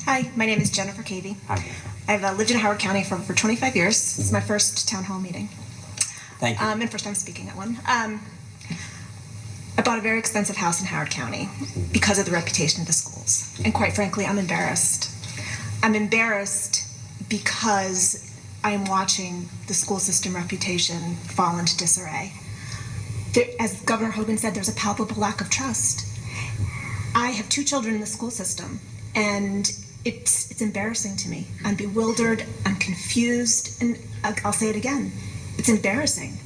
Hi, my name is Jennifer Cavey. Hi. I've lived in Howard County for over 25 years. This is my first town hall meeting. Thank you. And first time speaking at one. I bought a very expensive house in Howard County because of the reputation of the schools. And quite frankly, I'm embarrassed. I'm embarrassed because I am watching the school system reputation fall into disarray. As Governor Hogan said, there's a palpable lack of trust. I have 2 children in the school system, and it's embarrassing to me. I'm bewildered, I'm confused, and I'll say it again, it's embarrassing.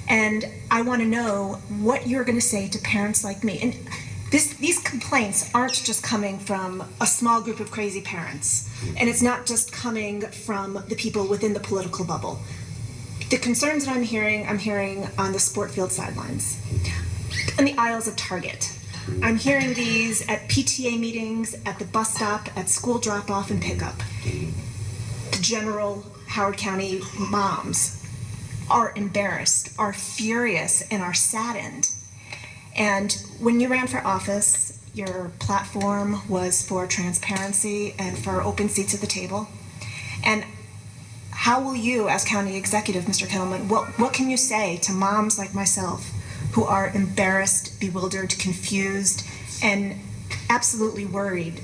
And I want to know what you're going to say to parents like me. And these complaints aren't just coming from a small group of crazy parents, and it's not just coming from the people within the political bubble. The concerns that I'm hearing on the sport field sidelines, in the aisles of Target. I'm hearing these at PTA meetings, at the bus stop, at school drop-off and pickup. The general Howard County moms are embarrassed, are furious, and are saddened. And when you ran for office, your platform was for transparency and for open seats at the table. And how will you, as county executive, Mr. Kettleman, what can you say to moms like myself who are embarrassed, bewildered, confused, and absolutely worried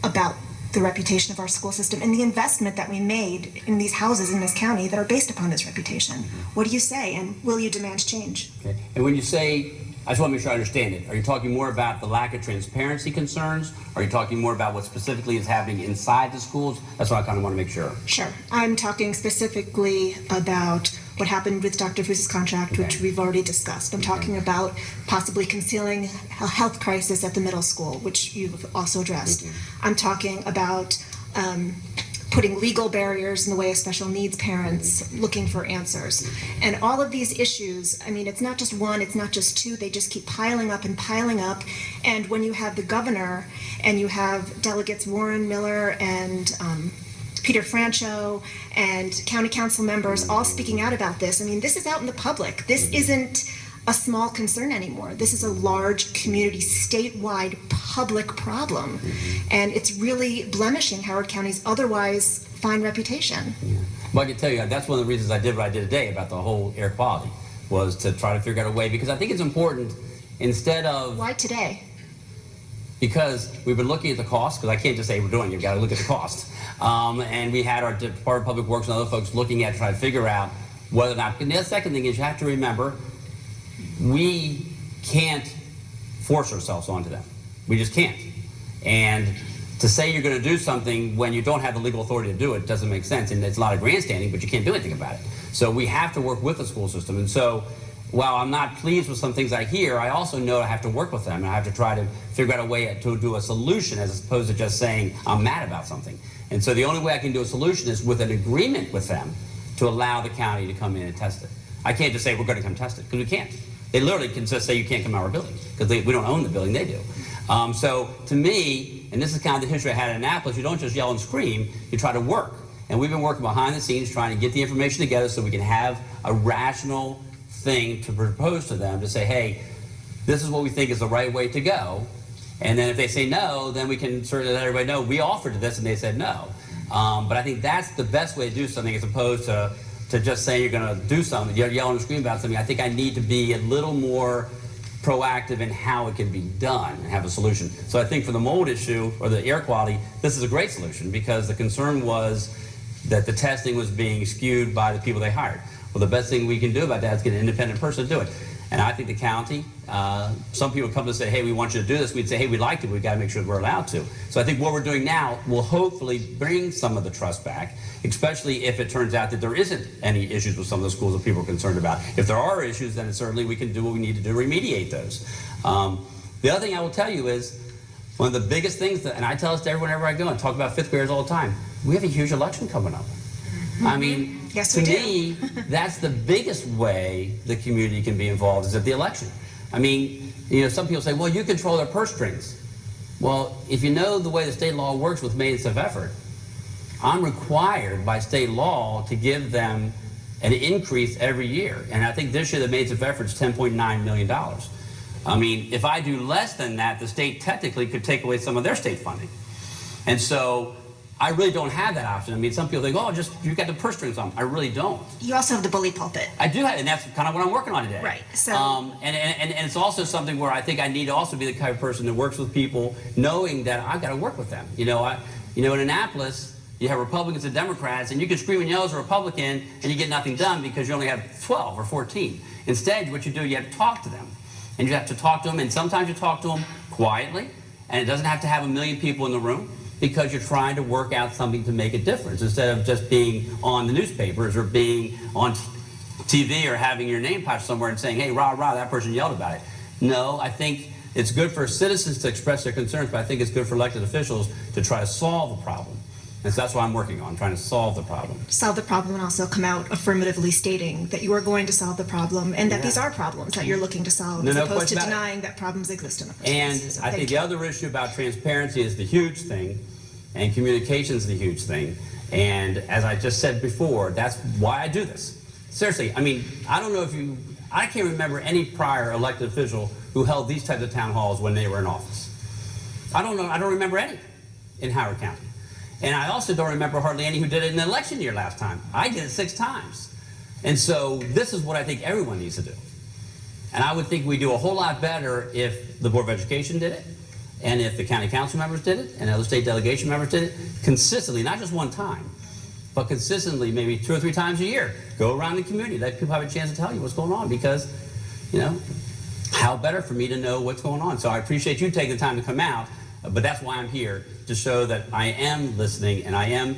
about the reputation of our school system and the investment that we made in these houses in this county that are based upon this reputation? What do you say, and will you demand change? Okay. And when you say, I just want to make sure I understand it, are you talking more about the lack of transparency concerns? Are you talking more about what specifically is happening inside the schools? That's what I kind of want to make sure. Sure. I'm talking specifically about what happened with Dr. Fuse's contract, which we've already discussed. I'm talking about possibly concealing a health crisis at the middle school, which you've also addressed. I'm talking about putting legal barriers in the way of special needs parents looking for answers. And all of these issues, I mean, it's not just one, it's not just 2, they just keep piling up and piling up. And when you have the governor and you have delegates Warren Miller and Peter Francho and county council members all speaking out about this, I mean, this is out in the public. This isn't a small concern anymore. This is a large community, statewide public problem. And it's really blemishing Howard County's otherwise fine reputation. Yeah. Well, I can tell you, that's one of the reasons I did what I did today about the whole air quality, was to try to figure out a way, because I think it's important, instead of... Why today? Because we've been looking at the cost, because I can't just say we're doing it, you've got to look at the cost. And we had our Department of Public Works and other folks looking at trying to figure out whether or not... And the second thing is you have to remember, we can't force ourselves onto them. We just can't. And to say you're going to do something when you don't have the legal authority to do it doesn't make sense. And it's a lot of grandstanding, but you can't do anything about it. So we have to work with the school system. And so while I'm not pleased with some things I hear, I also know I have to work with them. And I have to try to figure out a way to do a solution as opposed to just saying I'm mad about something. And so the only way I can do a solution is with an agreement with them to allow the county to come in and test it. I can't just say we're going to come test it, because we can't. They literally can just say you can't come to our building, because we don't own the building, they do. So to me, and this is kind of the history I had in Annapolis, you don't just yell and scream, you try to work. And we've been working behind the scenes trying to get the information together so we can have a rational thing to propose to them to say, hey, this is what we think is the right way to go. And then if they say no, then we can sort of let everybody know we offered this and they said no. But I think that's the best way to do something, as opposed to just saying you're going to do something, you're yelling and screaming about something. I think I need to be a little more proactive in how it can be done and have a solution. So I think for the mold issue or the air quality, this is a great solution, because the concern was that the testing was being skewed by the people they hired. Well, the best thing we can do about that is get an independent person to do it. And I think the county, some people come to say, hey, we want you to do this. We'd say, hey, we'd like to, but we've got to make sure that we're allowed to. So I think what we're doing now will hopefully bring some of the trust back, especially if it turns out that there isn't any issues with some of the schools that people are concerned about. If there are issues, then certainly we can do what we need to do to remediate those. The other thing I will tell you is, one of the biggest things, and I tell this to everyone whenever I go and talk about fifth graders all the time, we have a huge election coming up. I mean, yes, to me, that's the biggest way the community can be involved, is at the election. I mean, you know, some people say, well, you control their purse strings. Well, if you know the way the state law works with maintenance of effort, I'm required by state law to give them an increase every year. And I think this year the maintenance of effort is $10.9 million. I mean, if I do less than that, the state technically could take away some of their state funding. And so I really don't have that option. I mean, some people think, oh, just you got the purse strings on. I really don't. You also have the bully pulpit. I do have, and that's kind of what I'm working on today. Right, so- And it's also something where I think I need to also be the kind of person that works with people, knowing that I've got to work with them. In Annapolis, you have Republicans and Democrats, and you can scream and yell as a Republican, and you get nothing done because you only have 12 or 14. Instead, what you do, you have to talk to them, and you have to talk to them, and sometimes you talk to them quietly, and it doesn't have to have a million people in the room, because you're trying to work out something to make a difference instead of just being on the newspapers or being on TV or having your name patched somewhere and saying, hey, rah, rah, that person yelled about it. No, I think it's good for citizens to express their concerns, but I think it's good for elected officials to try to solve the problem. And so that's what I'm working on, trying to solve the problem. Solve the problem and also come out affirmatively stating that you are going to solve the problem and that Yeah. these are problems that you're looking to solve, No, as no opposed to question about it. denying that problems exist in the first And place. So I think thank the you. other issue about transparency is the huge thing, and communication is the huge thing. And as I just said before, that's why I do this. Seriously, I mean, I don't know if you, I can't remember any prior elected official who held these types of town halls when they were in office. I don't remember any in Howard County. And I also don't remember hardly any who did it in the election year last time. I did it 6 times. And so this is what I think everyone needs to do. And I would think we do a whole lot better if the Board of Education did it, and if the county council members did it, and other state delegation members did it, consistently, not just one time, but consistently, maybe 2 or 3 times a year. Go around the community, let people have a chance to tell you what's going on, because, how better for me to know what's going on. So I appreciate you taking the time to come out, but that's why I'm here, to show that I am listening and I am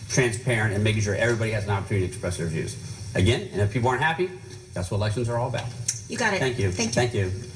transparent and making sure everybody has an opportunity to express their views. Again, and if people aren't happy, that's what elections are all about. You got it. Thank you. Thank you. Thank you.